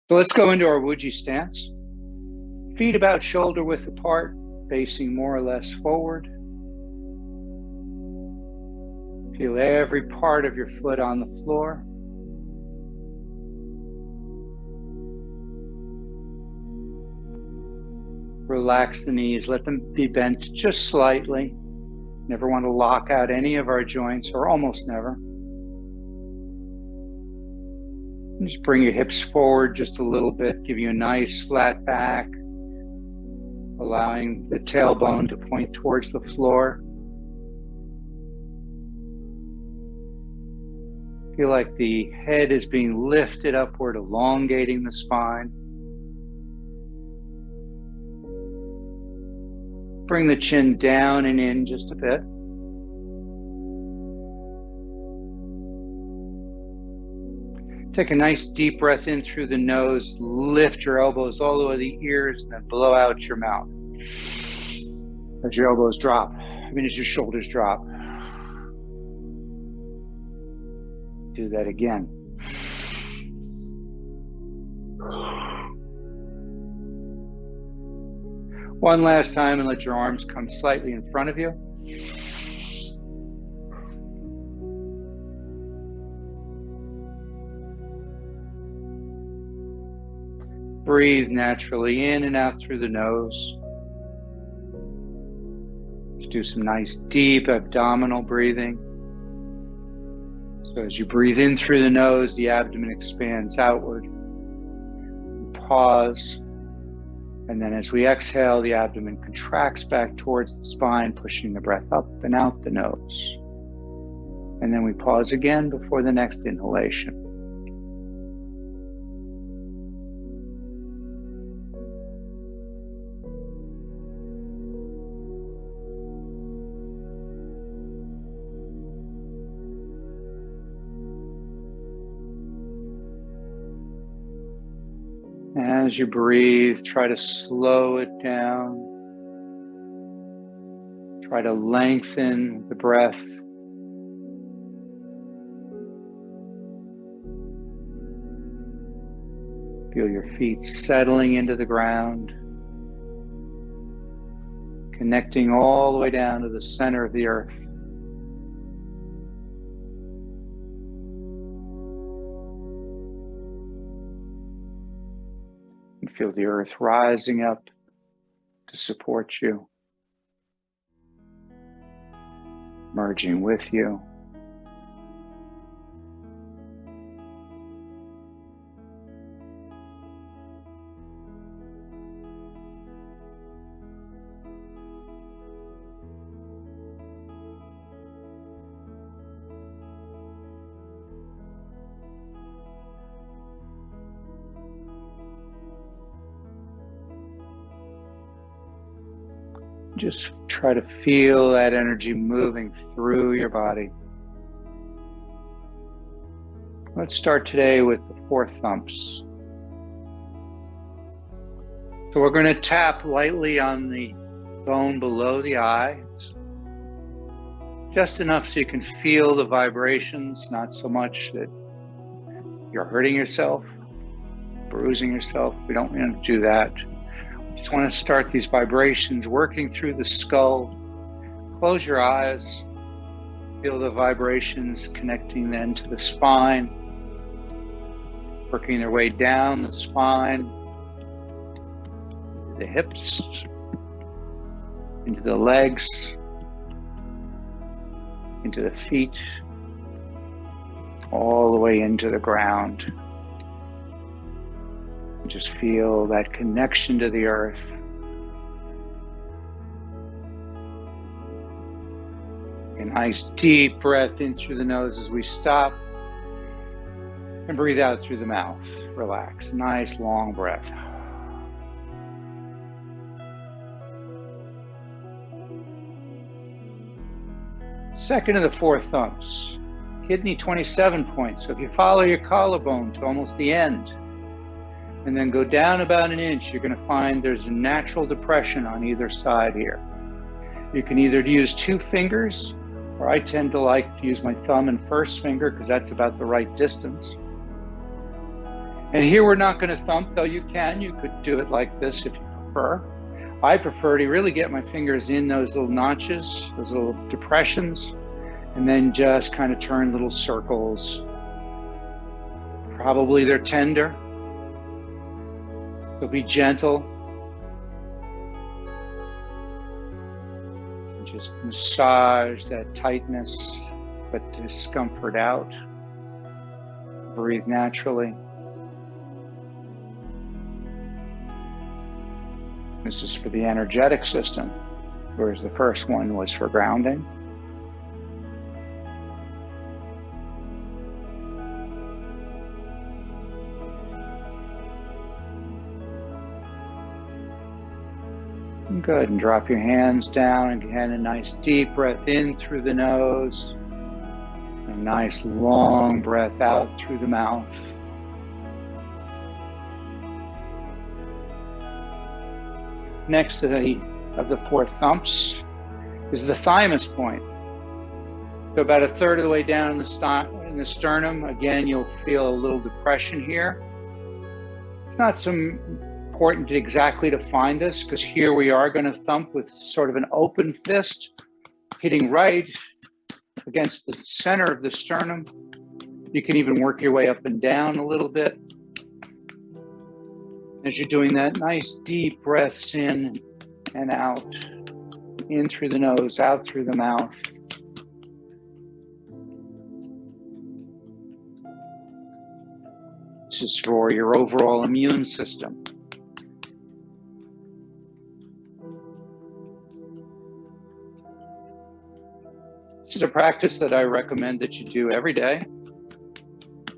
So let's go into our Wuji stance. Feet about shoulder width apart, facing more or less forward. Feel every part of your foot on the floor. Relax the knees, let them be bent just slightly. Never want to lock out any of our joints, or almost never. And just bring your hips forward just a little bit, give you a nice flat back, allowing the tailbone to point towards the floor. Feel like the head is being lifted upward, elongating the spine. Bring the chin down and in just a bit. Take a nice deep breath in through the nose, lift your elbows all the way to the ears, and then blow out your mouth. As your elbows drop, as your shoulders drop. Do that again. One last time, and let your arms come slightly in front of you. Breathe naturally in and out through the nose. Let's do some nice deep abdominal breathing. So as you breathe in through the nose, the abdomen expands outward. Pause. And then as we exhale, the abdomen contracts back towards the spine, pushing the breath up and out the nose. And then we pause again before the next inhalation. As you breathe, try to slow it down. Try to lengthen the breath. Feel your feet settling into the ground, connecting all the way down to the center of the earth. Feel the earth rising up to support you, merging with you. Just try to feel that energy moving through your body. Let's start today with the 4 thumps. So we're going to tap lightly on the bone below the eye. It's just enough so you can feel the vibrations, not so much that you're hurting yourself, bruising yourself. We don't want to do that. Just want to start these vibrations working through the skull. Close your eyes. Feel the vibrations connecting then to the spine, working their way down the spine, the hips, into the legs, into the feet, all the way into the ground. Just feel that connection to the earth. A nice deep breath in through the nose as we stop. And breathe out through the mouth. Relax. Nice long breath. Second of the 4 thumps. Kidney 27 points. So if you follow your collarbone to almost the end, and then go down about an inch, you're going to find there's a natural depression on either side here. You can either use 2 fingers, or I tend to like to use my thumb and first finger because that's about the right distance. And here we're not going to thump, though you could do it like this if you prefer. I prefer to really get my fingers in those little notches, those little depressions, and then just kind of turn little circles. Probably they're tender, so be gentle. And just massage that tightness, but discomfort out. Breathe naturally. This is for the energetic system, whereas the first one was for grounding. Good, and drop your hands down and get a nice deep breath in through the nose. A nice long breath out through the mouth. Next to the four thumps is the thymus point. So about a third of the way down in the sternum, again, you'll feel a little depression here. It's not so important exactly to find this, because here we are going to thump with sort of an open fist, hitting right against the center of the sternum. You can even work your way up and down a little bit. As you're doing that, nice deep breaths in and out, in through the nose, out through the mouth. This is for your overall immune system. This is a practice that I recommend that you do every day.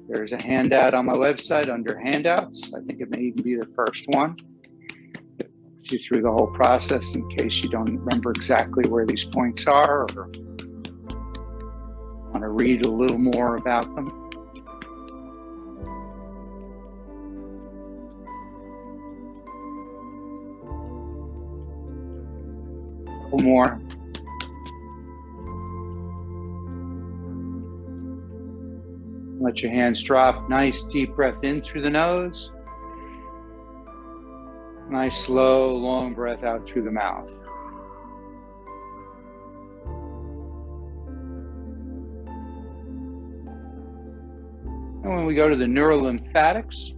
There's a handout on my website under handouts. I think it may even be the first one. It walks you through the whole process in case you don't remember exactly where these points are or want to read a little more about them. A couple more. Let your hands drop. Nice deep breath in through the nose. Nice slow, long breath out through the mouth. And when we go to the neurolymphatics,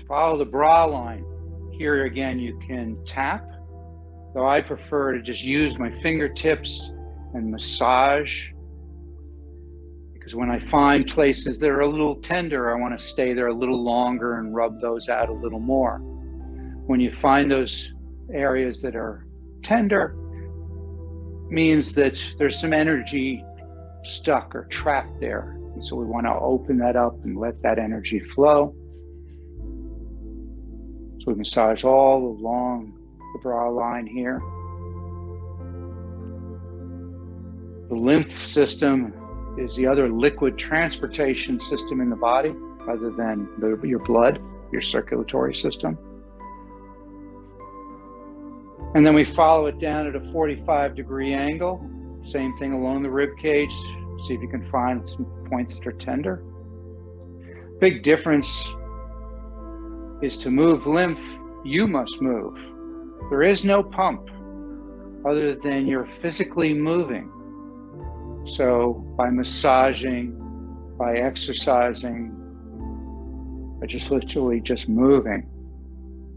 follow the bra line. Here again, you can tap. Though I prefer to just use my fingertips and massage. Because when I find places that are a little tender, I want to stay there a little longer and rub those out a little more. When you find those areas that are tender, means that there's some energy stuck or trapped there. And so we want to open that up and let that energy flow. So we massage all along the bra line here. The lymph system is the other liquid transportation system in the body, other than your blood, your circulatory system. And then we follow it down at a 45-degree angle. Same thing along the rib cage. See if you can find some points that are tender. Big difference is to move lymph, you must move. There is no pump other than you're physically moving. So by massaging, by exercising, by just literally just moving,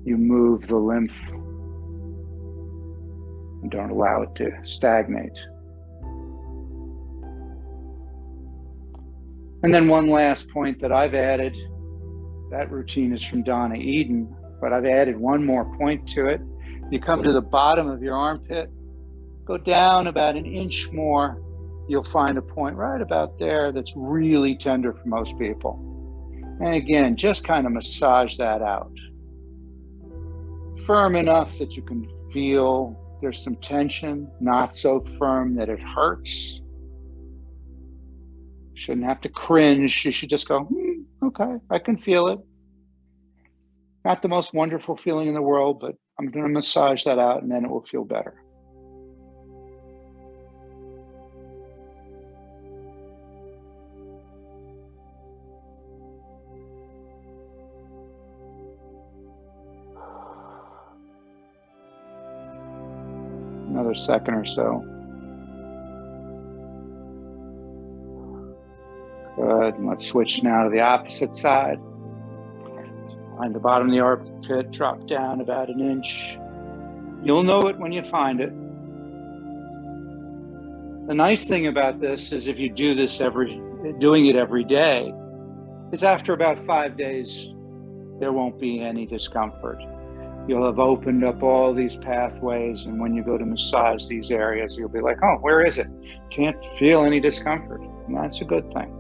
you move the lymph and don't allow it to stagnate. And then one last point that I've added, that routine is from Donna Eden, but I've added one more point to it. You come to the bottom of your armpit, go down about an inch more, you'll find a point right about there that's really tender for most people. And again, just kind of massage that out. Firm enough that you can feel there's some tension, not so firm that it hurts. Shouldn't have to cringe. You should just go, okay, I can feel it. Not the most wonderful feeling in the world, but I'm going to massage that out and then it will feel better. another second or so. Good, and let's switch now to the opposite side. Find the bottom of the armpit, drop down about an inch. You'll know it when you find it. The nice thing about this is if you do this doing it every day, is after about 5 days, there won't be any discomfort. You'll have opened up all these pathways, and when you go to massage these areas, you'll be like, oh, where is it? Can't feel any discomfort, and that's a good thing.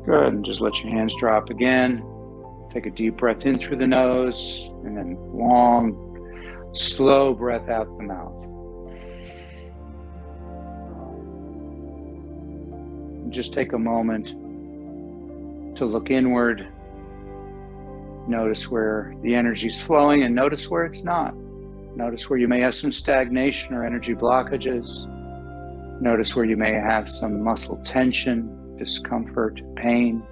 Good, and just let your hands drop again. Take a deep breath in through the nose, and then long, slow breath out the mouth. And just take a moment to look inward. Notice where the energy is flowing and notice where it's not. Notice where you may have some stagnation or energy blockages. Notice where you may have some muscle tension, discomfort, pain.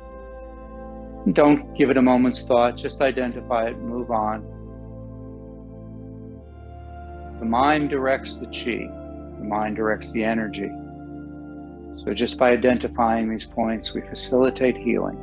Don't give it a moment's thought, just identify it and move on. The mind directs the chi, the mind directs the energy. So just by identifying these points, we facilitate healing.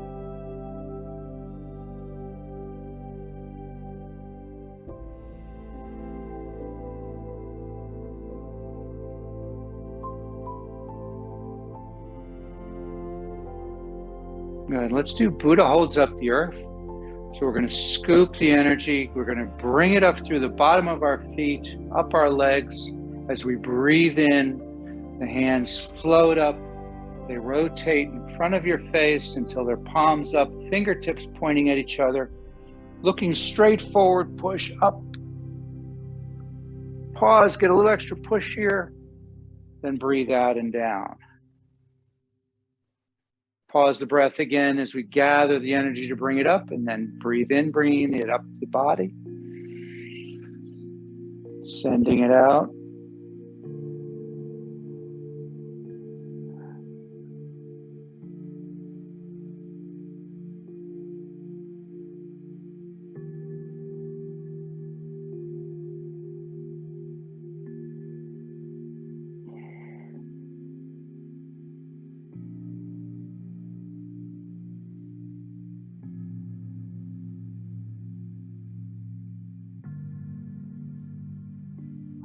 Good. Let's do Buddha holds up the earth. So we're going to scoop the energy. We're going to bring it up through the bottom of our feet, up our legs. As we breathe in, the hands float up. They rotate in front of your face until they're palms up, fingertips pointing at each other. Looking straight forward, push up. Pause, get a little extra push here. Then breathe out and down. Pause the breath again as we gather the energy to bring it up, and then breathe in, bringing it up the body. Sending it out.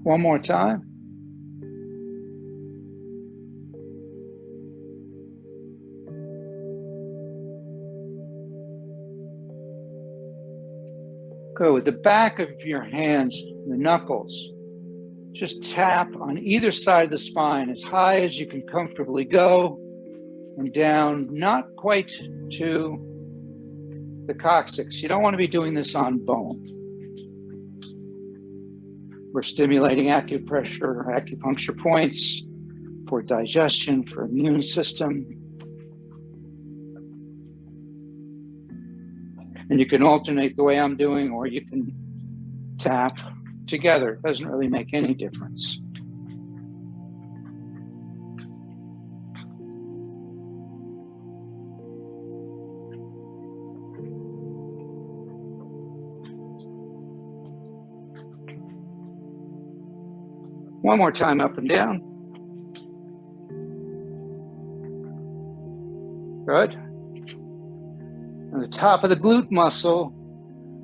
One more time. Go with the back of your hands, the knuckles. Just tap on either side of the spine as high as you can comfortably go and down, not quite to the coccyx. You don't want to be doing this on bone. We're stimulating acupressure, acupuncture points for digestion, for immune system. And you can alternate the way I'm doing, or you can tap together. It doesn't really make any difference. One more time, up and down. Good. On the top of the glute muscle,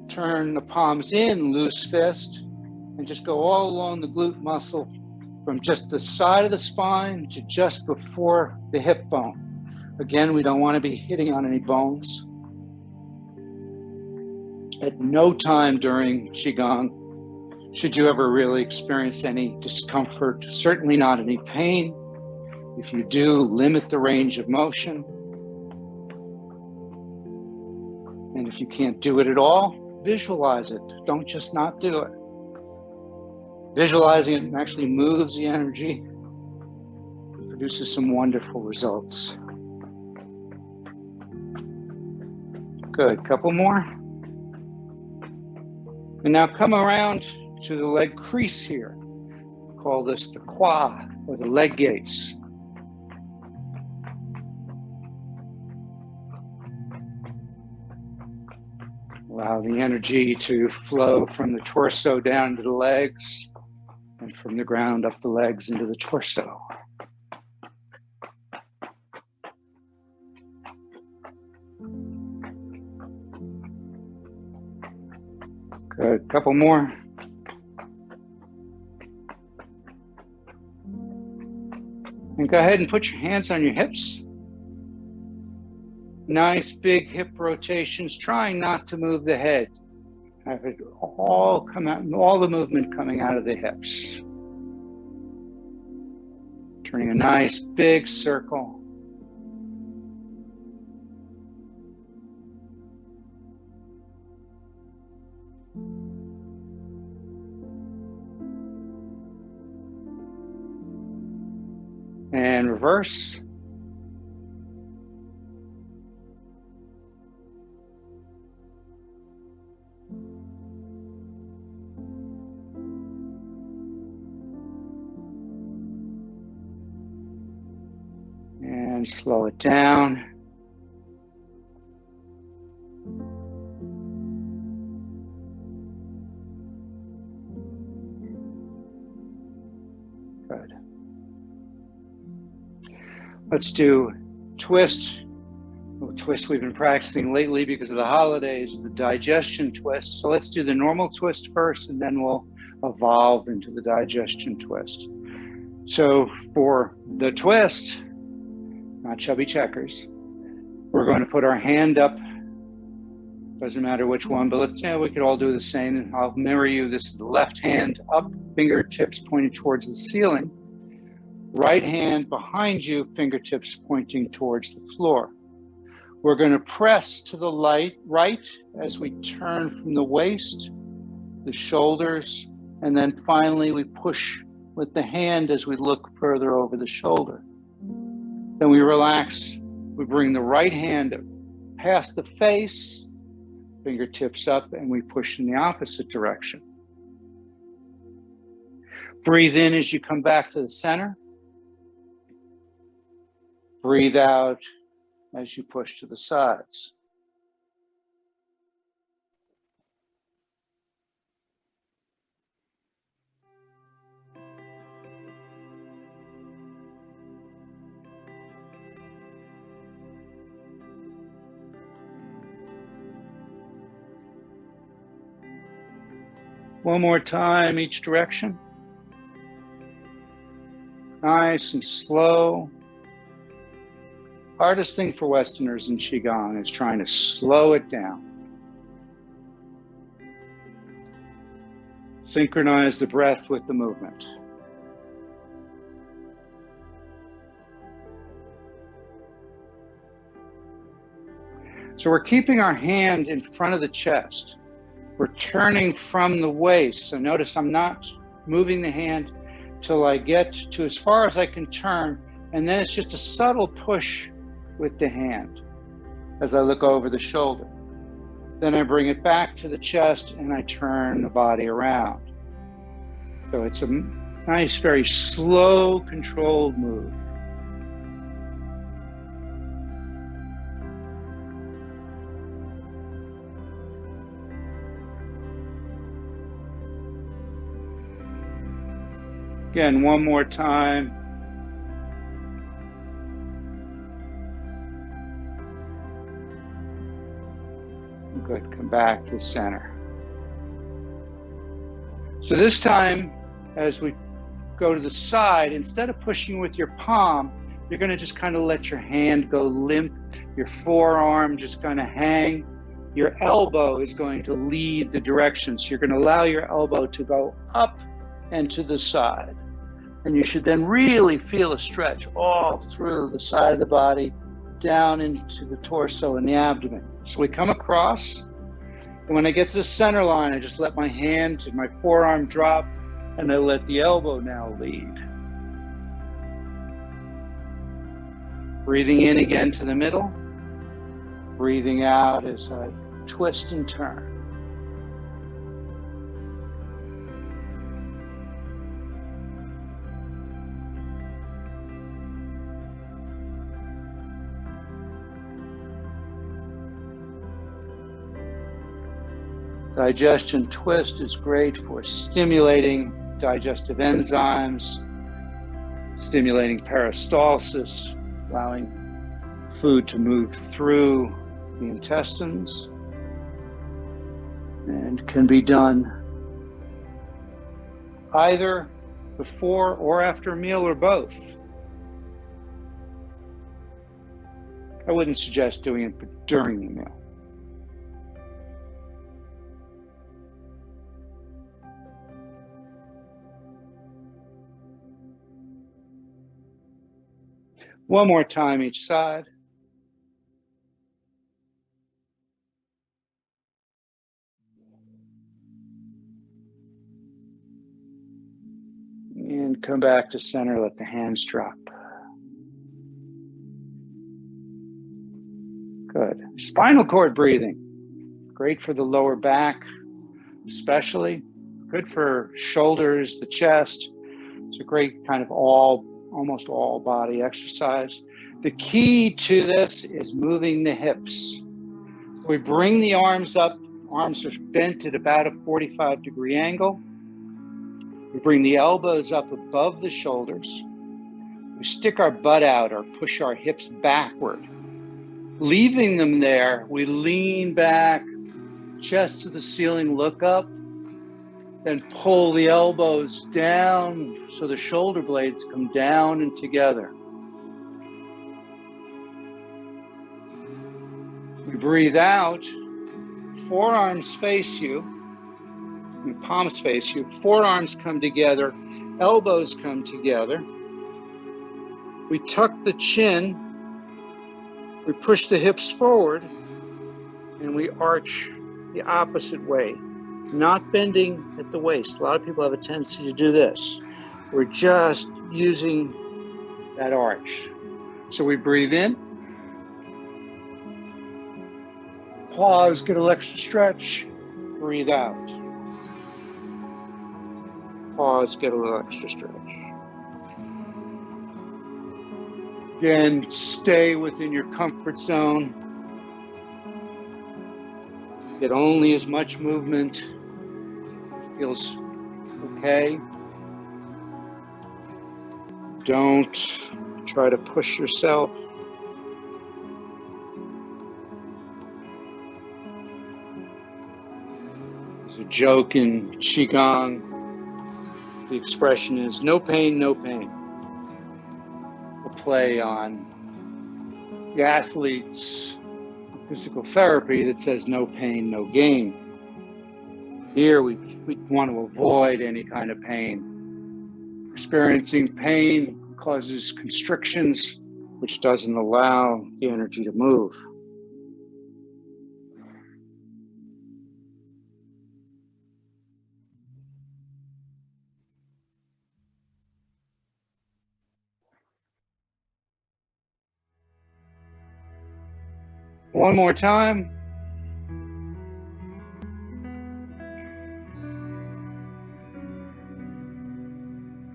turn the palms in, loose fist, and just go all along the glute muscle from just the side of the spine to just before the hip bone. Again, we don't want to be hitting on any bones. At no time during Qigong should you ever really experience any discomfort, certainly not any pain. If you do, limit the range of motion. And if you can't do it at all, visualize it. Don't just not do it. Visualizing it actually moves the energy, produces some wonderful results. Good, couple more. And now come around to the leg crease here. Call this the qua, or the leg gaze. Allow the energy to flow from the torso down to the legs, and from the ground up the legs into the torso. Good, couple more. And go ahead and put your hands on your hips. Nice big hip rotations, trying not to move the head. Have it all come out, all the movement coming out of the hips. Turning a nice big circle. And reverse. And slow it down. Good. Let's do twist. The twist we've been practicing lately because of the holidays, the digestion twist. So let's do the normal twist first, and then we'll evolve into the digestion twist. So for the twist, not chubby checkers, we're going to put our hand up. Doesn't matter which one, but let's, we could all do the same. I'll mirror you. This is the left hand up, fingertips pointing towards the ceiling. Right hand behind you, fingertips pointing towards the floor. We're going to press to the right as we turn from the waist, the shoulders, and then finally we push with the hand as we look further over the shoulder. Then we relax. We bring the right hand past the face, fingertips up, and we push in the opposite direction. Breathe in as you come back to the center. Breathe out as you push to the sides. One more time, each direction. Nice and slow. Hardest thing for Westerners in Qigong is trying to slow it down. Synchronize the breath with the movement. So we're keeping our hand in front of the chest. We're turning from the waist. So notice I'm not moving the hand till I get to as far as I can turn, and then it's just a subtle push with the hand as I look over the shoulder. Then I bring it back to the chest and I turn the body around. So it's a nice, very slow, controlled move. Again, one more time. Good, come back to center. So this time, as we go to the side, instead of pushing with your palm, you're gonna just kind of let your hand go limp, your forearm just gonna hang. Your elbow is going to lead the direction. So you're gonna allow your elbow to go up and to the side. And you should then really feel a stretch all through the side of the body, down into the torso and the abdomen. So we come across, and when I get to the center line, I just let my hand and my forearm drop, and I let the elbow now lead. Breathing in again to the middle, breathing out as I twist and turn. Digestion twist is great for stimulating digestive enzymes, stimulating peristalsis, allowing food to move through the intestines, and can be done either before or after a meal or both. I wouldn't suggest doing it during the meal. One more time each side. And come back to center, let the hands drop. Good. Spinal cord breathing. Great for the lower back, especially. Good for shoulders, the chest. It's a great kind of almost all body exercise. The key to this is moving the hips. We bring the arms up. Arms are bent at about a 45-degree angle. We bring the elbows up above the shoulders. We stick our butt out or push our hips backward. Leaving them there, we lean back, chest to the ceiling, look up, then pull the elbows down so the shoulder blades come down and together. We breathe out, forearms face you, and palms face you, forearms come together, elbows come together. We tuck the chin, we push the hips forward, and we arch the opposite way, not bending at the waist. A lot of people have a tendency to do this. We're just using that arch. So we breathe in, pause, get a little extra stretch, breathe out. Pause, get a little extra stretch. Again, stay within your comfort zone. Get only as much movement. Feels okay. Don't try to push yourself. There's a joke in Qigong. The expression is no pain, no pain. A play on the athlete's physical therapy that says no pain, no gain. Here we want to avoid any kind of pain. Experiencing pain causes constrictions, which doesn't allow the energy to move. One more time.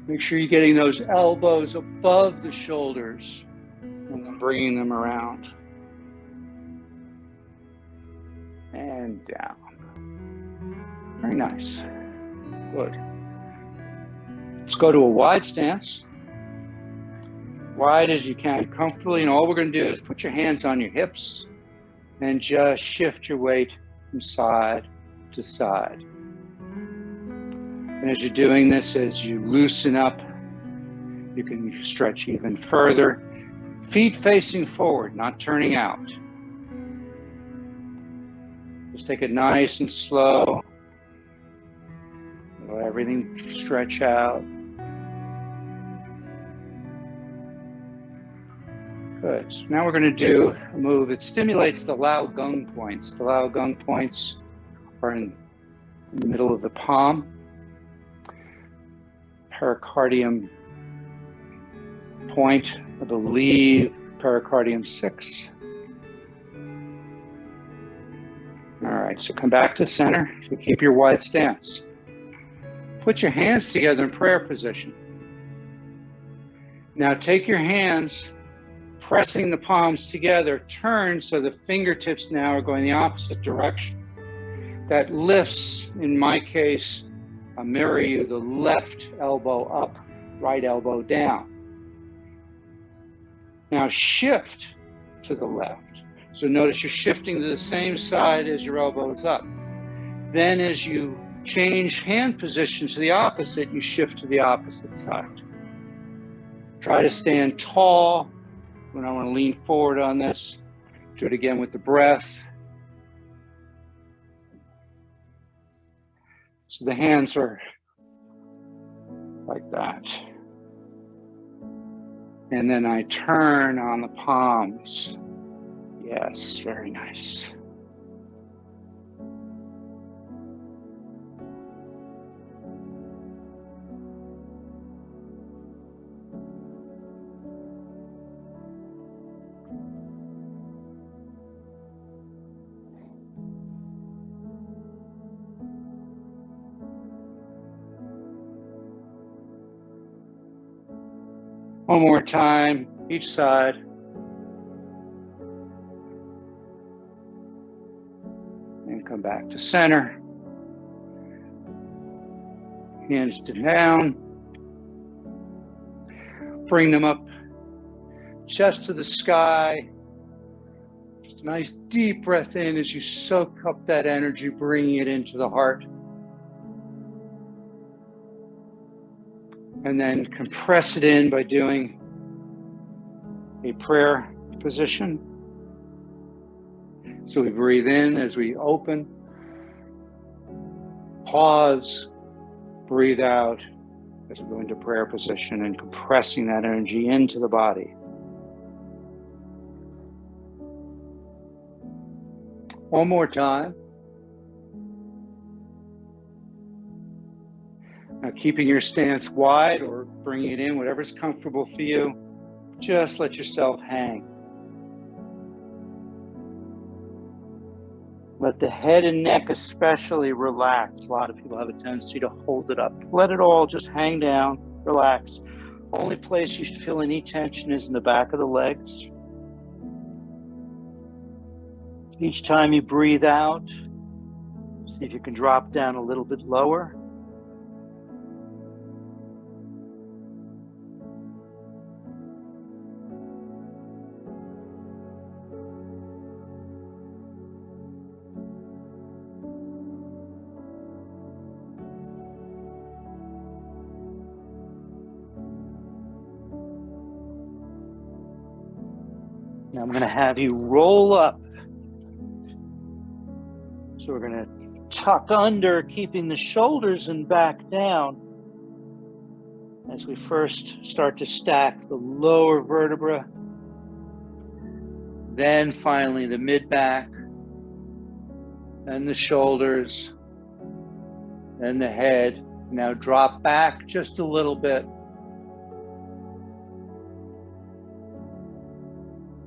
Make sure you're getting those elbows above the shoulders and then bringing them around. And down. Very nice. Good. Let's go to a wide stance. Wide as you can comfortably. And all we're going to do is put your hands on your hips and just shift your weight from side to side. And as you're doing this, as you loosen up, you can stretch even further. Feet facing forward, not turning out. Just take it nice and slow. Let everything stretch out. Good. So now we're going to do a move that stimulates the Lao Gung points. The Lao Gung points are in the middle of the palm. Pericardium point, I believe, pericardium 6. All right, so come back to center. So keep your wide stance. Put your hands together in prayer position. Now take your hands, pressing the palms together, turn so the fingertips now are going the opposite direction. that lifts, in my case, I'll mirror you, the left elbow up, right elbow down. Now shift to the left. So notice you're shifting to the same side as your elbows up. Then as you change hand position to the opposite, you shift to the opposite side. Try to stand tall. When I want to lean forward on this, do it again with the breath. So the hands are like that. And then I turn on the palms. Yes, very nice. One more time, each side. And come back to center. Hands down. Bring them up, chest to the sky. Just a nice deep breath in as you soak up that energy, bringing it into the heart. And then compress it in by doing a prayer position. So we breathe in as we open, pause, breathe out as we go into prayer position and compressing that energy into the body. One more time. Now, keeping your stance wide or bringing it in, whatever's comfortable for you, just let yourself hang. Let the head and neck especially relax. A lot of people have a tendency to hold it up. Let it all just hang down, relax. Only place you should feel any tension is in the back of the legs. Each time you breathe out, see if you can drop down a little bit lower. Now I'm going to have you roll up. So we're going to tuck under, keeping the shoulders and back down as we first start to stack the lower vertebra. Then finally the mid-back, and the shoulders, and the head. Now drop back just a little bit.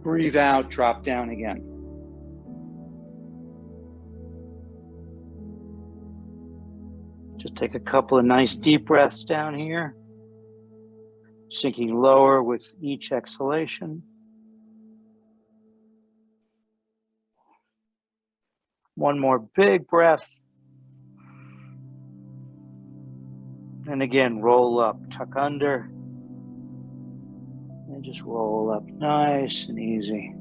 Breathe out, drop down again. Just take a couple of nice deep breaths down here, sinking lower with each exhalation. One more big breath. And again, roll up, tuck under. And just roll up nice and easy.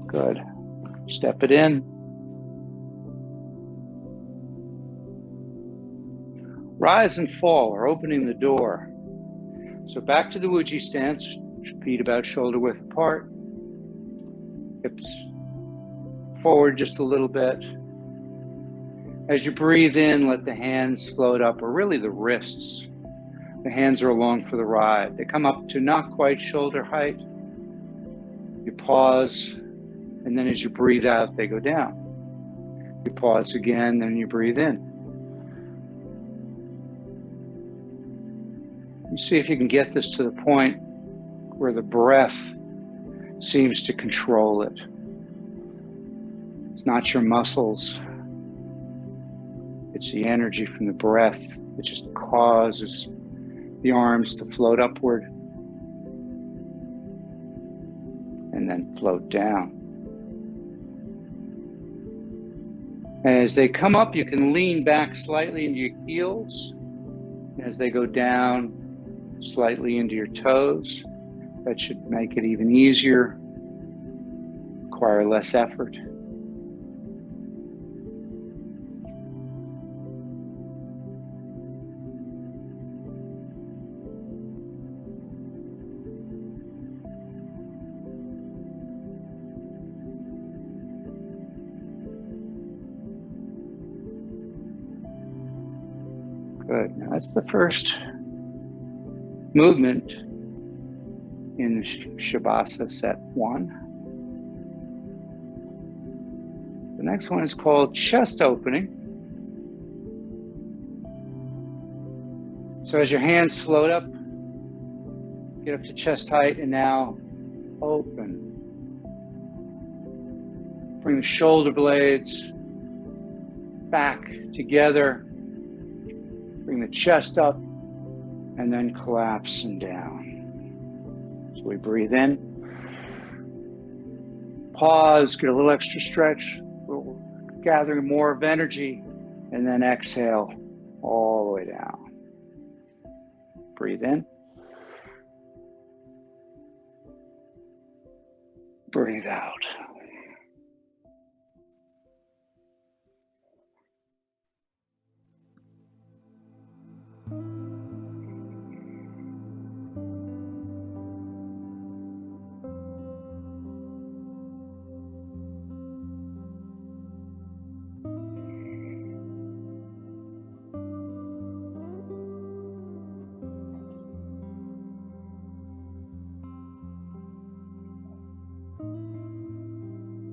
Good. Step it in. Rise and fall, or opening the door. So back to the Wuji stance, feet about shoulder width apart. Hips forward just a little bit. As you breathe in, let the hands float up, or really the wrists. The hands are along for the ride. They come up to not quite shoulder height. You pause, and then as you breathe out, they go down. You pause again, then you breathe in. You see if you can get this to the point where the breath seems to control it. It's not your muscles. It's the energy from the breath that just causes the arms to float upward and and then float down. And as they come up, you can lean back slightly into your heels. As they go down, slightly into your toes. That should make it even easier, require less effort. Good. Now that's the first movement in Shavasana set 1. The next one is called chest opening. So as your hands float up, get up to chest height, and now open. Bring the shoulder blades back together. Bring the chest up, and then collapse and down. So we breathe in, pause, get a little extra stretch, gathering more of energy, and then exhale all the way down. Breathe in. Breathe out.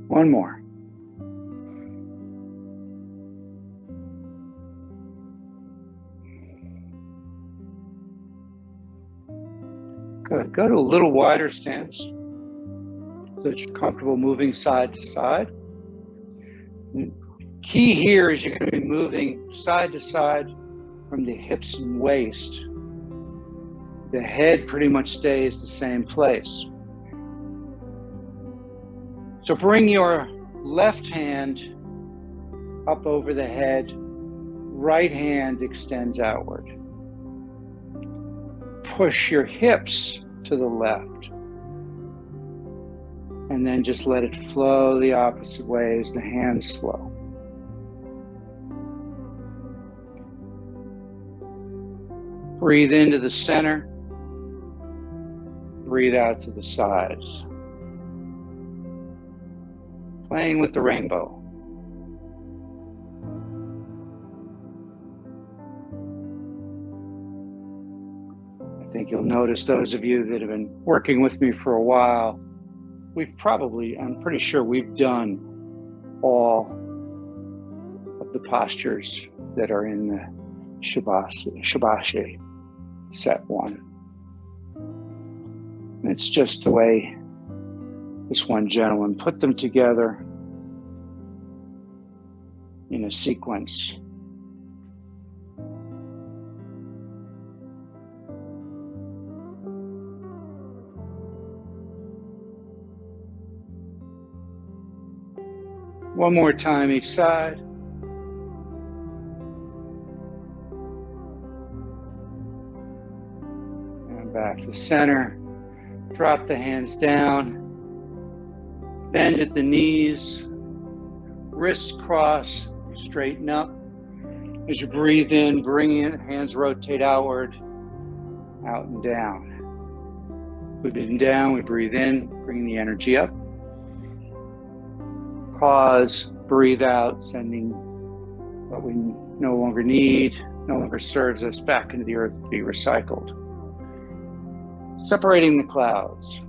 One more. Good. Go to a little wider stance so that you're comfortable moving side to side. The key here is you're going to be moving side to side from the hips and waist. The head pretty much stays the same place. So bring your left hand up over the head, right hand extends outward. Push your hips to the left, and then just let it flow the opposite way as the hands flow. Breathe into the center, breathe out to the sides. Playing with the rainbow. I think you'll notice, those of you that have been working with me for a while, I'm pretty sure we've done all of the postures that are in the Shavasana set 1. And it's just the way this one gentleman put them together in a sequence. One more time each side. And back to center. Drop the hands down. Bend at the knees. Wrists cross. Straighten up. As you breathe in, bring in, hands rotate outward, out and down. We've been down, we breathe in, bring the energy up. Pause, breathe out, sending what we no longer need, no longer serves us back into the earth to be recycled. Separating the clouds.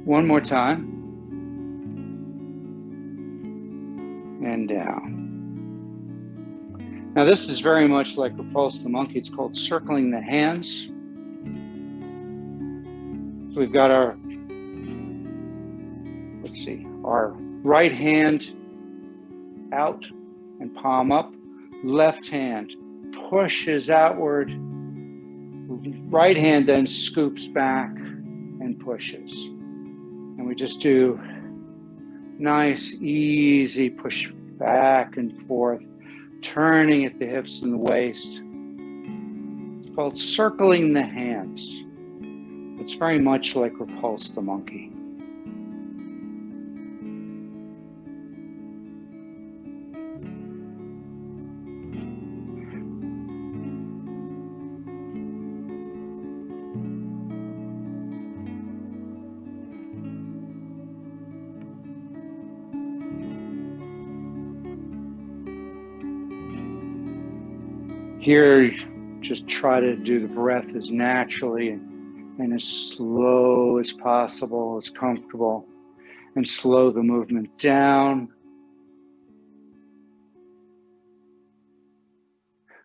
One more time. And down. Now this is very much like Repulse the Monkey. It's called circling the hands. So we've got our, our right hand out and palm up. Left hand pushes outward. Right hand then scoops back and pushes. And we just do nice, easy push back and forth, turning at the hips and the waist. It's called circling the hands. It's very much like Repulse the Monkey. Here, just try to do the breath as naturally and as slow as possible, as comfortable, and slow the movement down.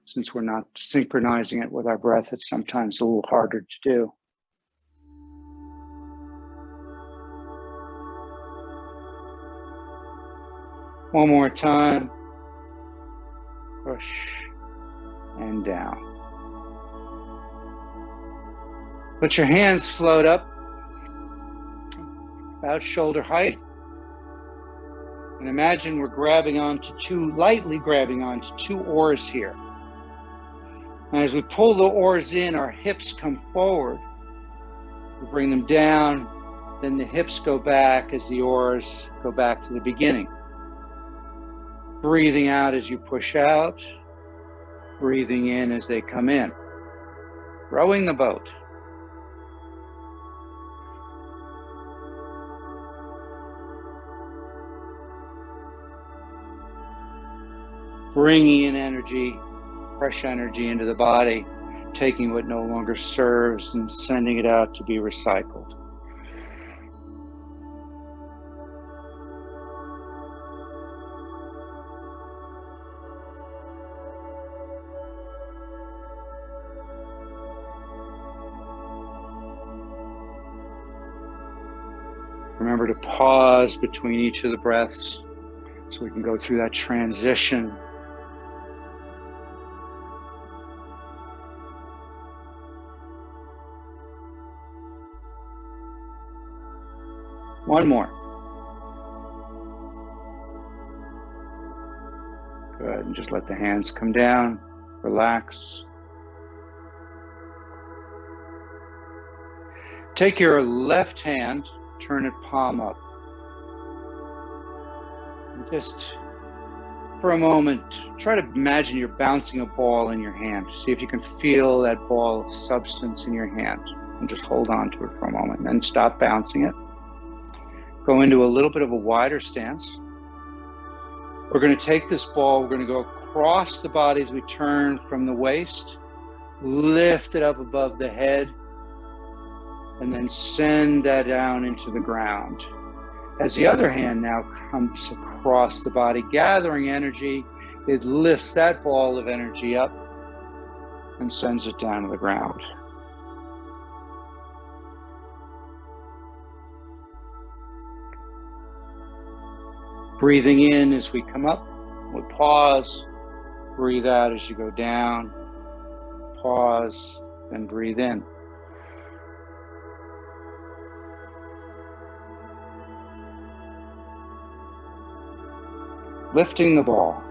Since we're not synchronizing it with our breath, it's sometimes a little harder to do. One more time. Push and down. Let your hands float up about shoulder height. And imagine we're lightly grabbing onto two oars here. And as we pull the oars in, our hips come forward. We bring them down, then the hips go back as the oars go back to the beginning. Breathing out as you push out. Breathing in as they come in. Rowing the boat. Bringing in energy, fresh energy into the body, taking what no longer serves and sending it out to be recycled. Remember to pause between each of the breaths so we can go through that transition. One more. Good, and just let the hands come down, relax. Take your left hand, turn it palm up. And just for a moment, try to imagine you're bouncing a ball in your hand. See if you can feel that ball of substance in your hand. And just hold on to it for a moment, and then stop bouncing it. Go into a little bit of a wider stance. We're going to take this ball, we're going to go across the body as we turn from the waist, lift it up above the head, and then send that down into the ground. As the other hand now comes across the body, gathering energy, it lifts that ball of energy up and sends it down to the ground. Breathing in as we come up, we'll pause. Breathe out as you go down. Pause, then breathe in. Lifting the ball.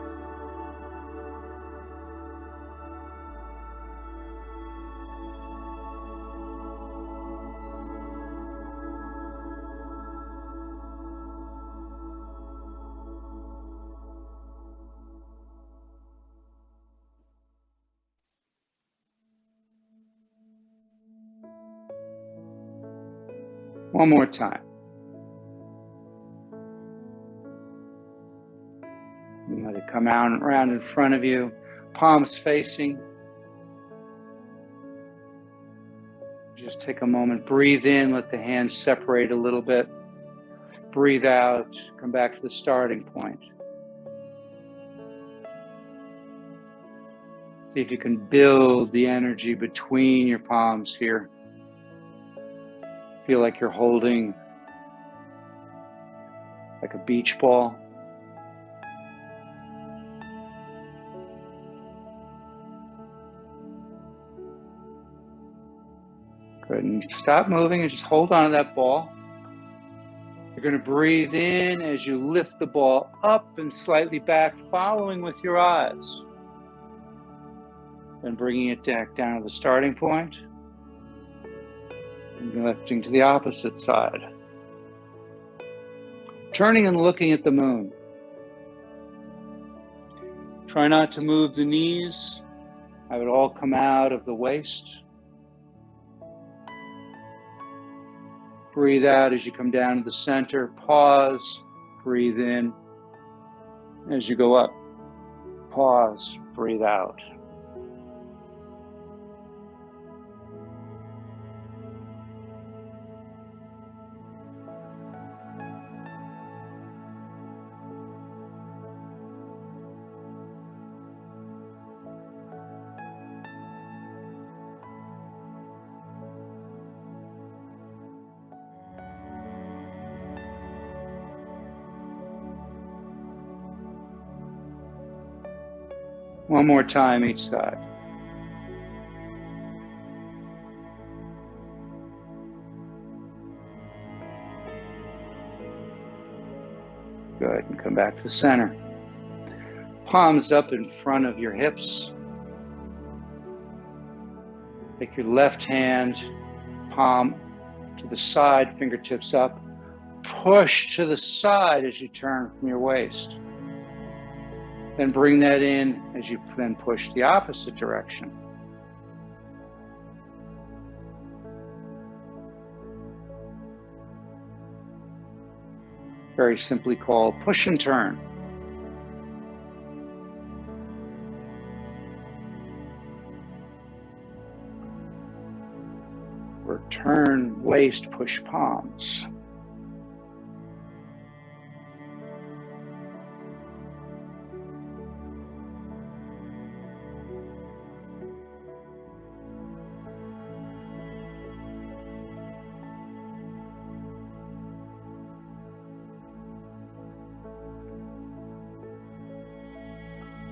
One more time. And let it come out and around in front of you, palms facing. Just take a moment, breathe in, let the hands separate a little bit. Breathe out, come back to the starting point. See if you can build the energy between your palms here. Feel like you're holding like a beach ball. Good, and stop moving and just hold on to that ball. You're going to breathe in as you lift the ball up and slightly back, following with your eyes. Then bringing it back down to the starting point. And lifting to the opposite side. Turning and looking at the moon. Try not to move the knees. Have it all come out of the waist. Breathe out as you come down to the center. Pause. Breathe in. As you go up. Pause. Breathe out. One more time each side. Good, and come back to the center. Palms up in front of your hips. Take your left hand, palm to the side, fingertips up. Push to the side as you turn from your waist. Then bring that in as you then push the opposite direction. Very simply called push and turn. Or turn, waist, push palms.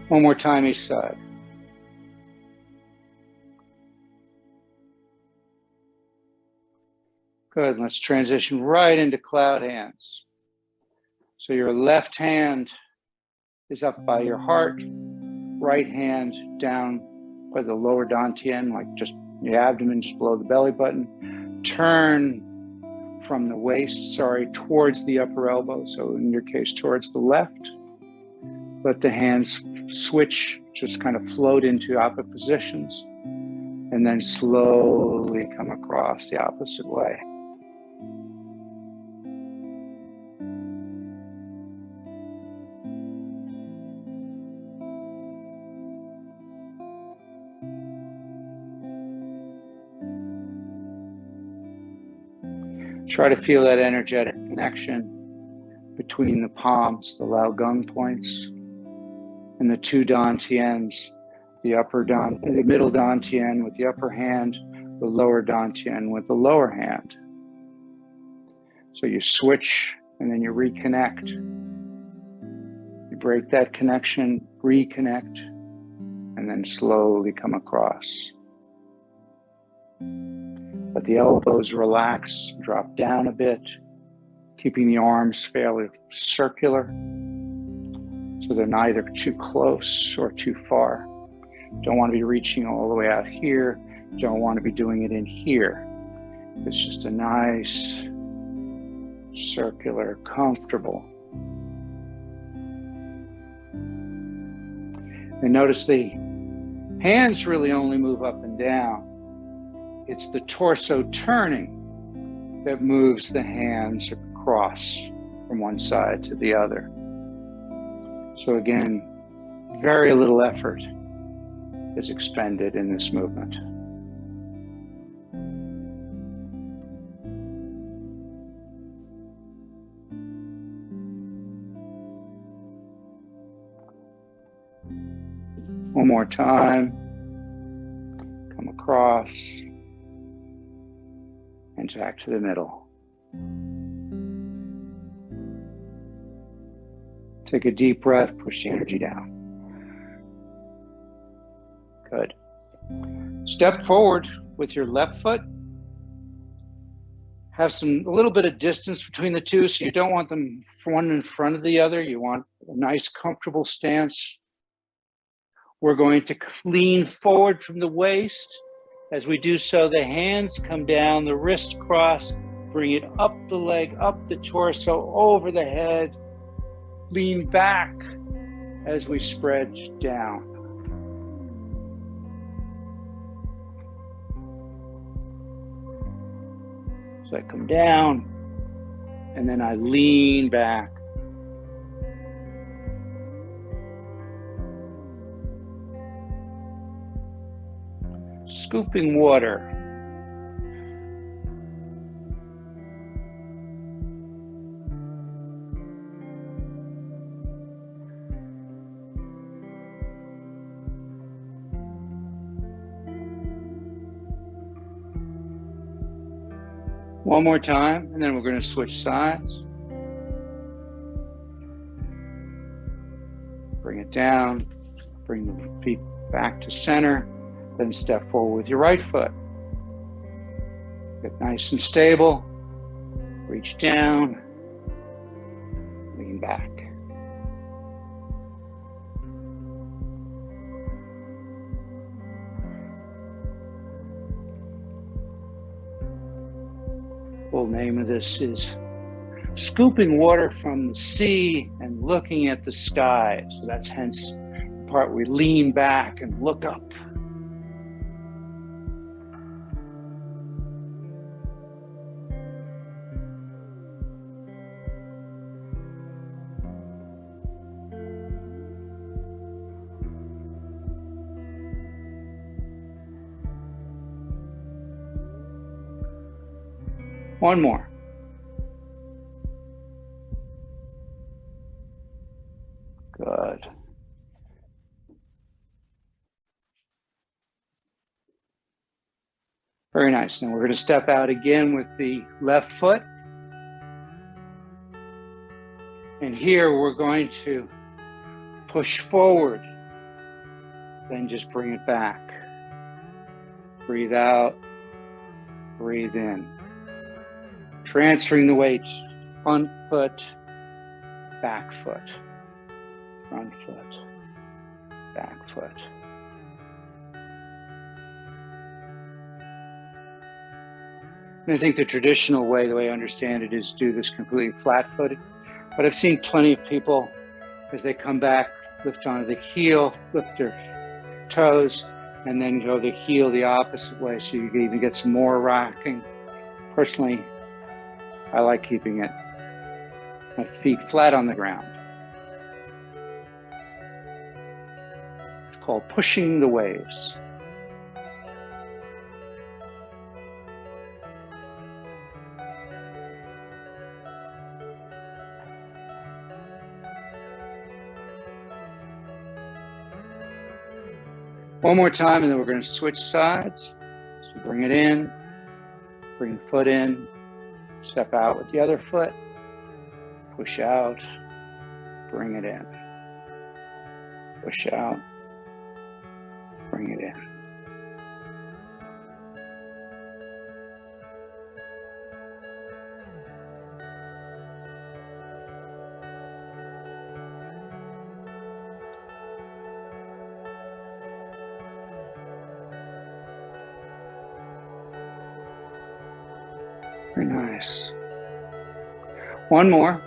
One more time each side. Good, let's transition right into cloud hands. So your left hand is up by your heart, right hand down by the lower dantian, like just your abdomen, just below the belly button. Turn from the waist, towards the upper elbow. So in your case, towards the left. Let the hands switch, just kind of float into opposite positions, and then slowly come across the opposite way. Try to feel that energetic connection between the palms, the Lao Gung points, and the two dantians, the middle dantian with the upper hand, the lower dantian with the lower hand. So you switch and then you reconnect. You break that connection, reconnect, and then slowly come across. Let the elbows relax, drop down a bit, keeping the arms fairly circular. So they're neither too close or too far. Don't want to be reaching all the way out here. Don't want to be doing it in here. It's just a nice, circular, comfortable. And notice the hands really only move up and down. It's the torso turning that moves the hands across from one side to the other. So again, very little effort is expended in this movement. One more time. Come across and back to the middle. Take a deep breath, push the energy down. Good. Step forward with your left foot. Have a little bit of distance between the two, so you don't want them one in front of the other. You want a nice, comfortable stance. We're going to lean forward from the waist. As we do so, the hands come down, the wrists cross, bring it up the leg, up the torso, over the head. Lean back as we spread down. So I come down, and then I lean back. Scooping water. One more time, and then we're going to switch sides. Bring it down, bring the feet back to center, then step forward with your right foot. Get nice and stable, reach down, lean back. Full name of this is scooping water from the sea and looking at the sky. So that's hence the part we lean back and look up. One more. Good. Very nice. Now we're going to step out again with the left foot. And here we're going to push forward, then just bring it back. Breathe out, breathe in. Transferring the weight, front foot, back foot, front foot, back foot. And I think the traditional way, the way I understand it, is do this completely flat-footed. But I've seen plenty of people, as they come back, lift onto the heel, lift their toes, and then go the heel the opposite way, so you can even get some more rocking. Personally, I like keeping it, my feet flat on the ground. It's called pushing the waves. One more time, and then we're going to switch sides. So bring it in, bring the foot in, step out with the other foot, push out, bring it in, push out, bring it in. Very nice. One more.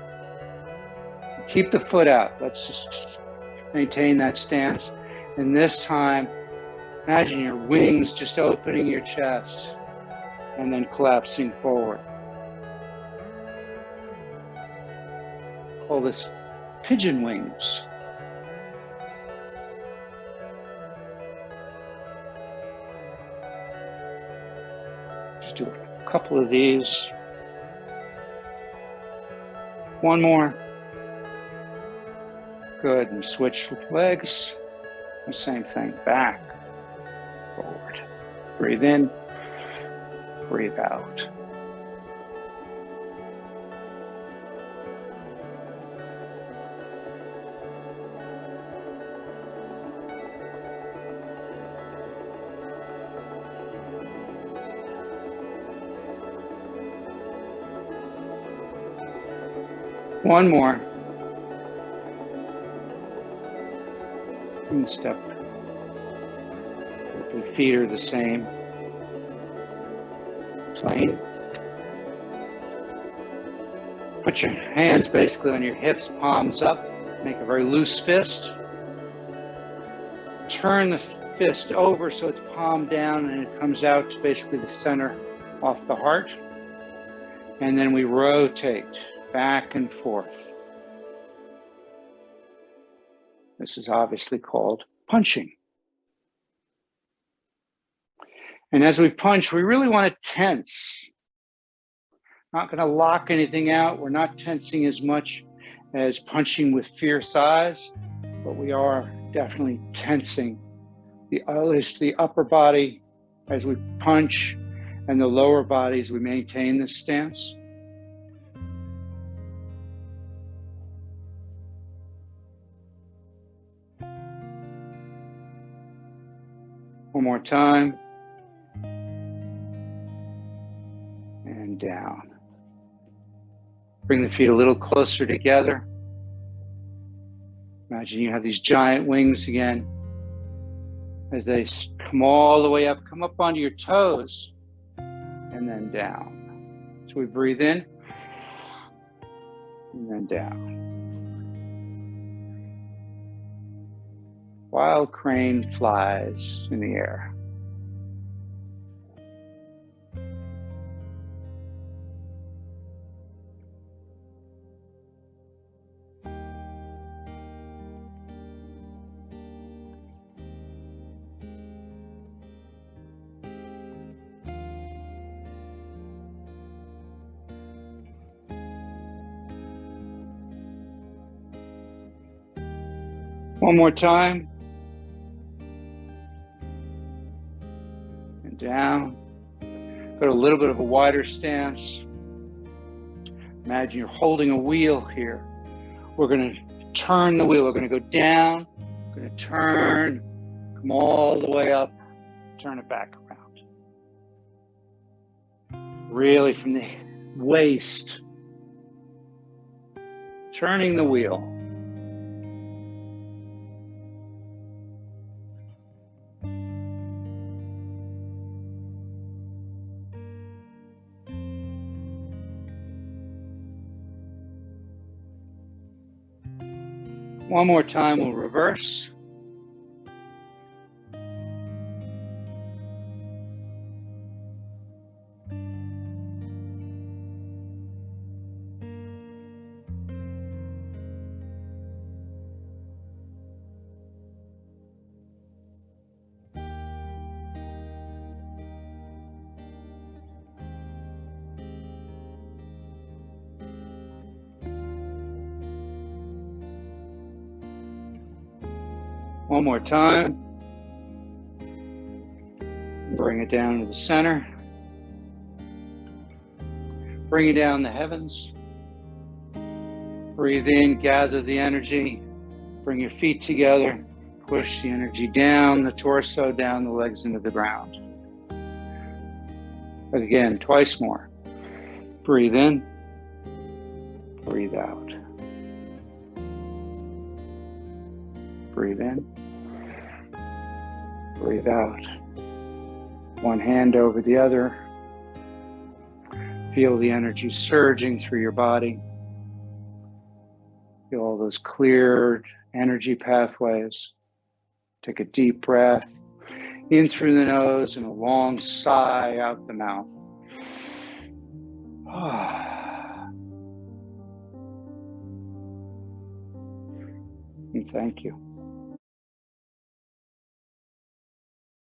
Keep the foot out. Let's just maintain that stance. And this time, imagine your wings just opening your chest and then collapsing forward. Call this pigeon wings. Just do a couple of these. One more. Good, and switch legs. The same thing, back, forward. Breathe in, breathe out. One more. And step. The feet are the same. Plane. Put your hands basically on your hips, palms up. Make a very loose fist. Turn the fist over so it's palm down and it comes out to basically the center off the heart. And then we rotate back and forth. This is obviously called punching. And as we punch, we really want to tense. Not going to lock anything out. We're not tensing as much as punching with fierce eyes, but we are definitely tensing the upper body as we punch and the lower body as we maintain this stance. One more time. And down. Bring the feet a little closer together. Imagine you have these giant wings again. As they come all the way up, come up onto your toes. And then down. So we breathe in. And then down. Wild crane flies in the air. One more time. And down. Go to a little bit of a wider stance. Imagine you're holding a wheel here. We're going to turn the wheel. We're going to go down. We're going to turn, come all the way up, turn it back around. Really from the waist. Turning the wheel. One more time, we'll reverse. One more time. Bring it down to the center. Bring it down the heavens. Breathe in, gather the energy. Bring your feet together. Push the energy down the torso, down the legs into the ground. But again, twice more. Breathe in. Breathe out. Breathe in. Breathe out. One hand over the other. Feel the energy surging through your body. Feel all those cleared energy pathways. Take a deep breath in through the nose and a long sigh out the mouth. And thank you.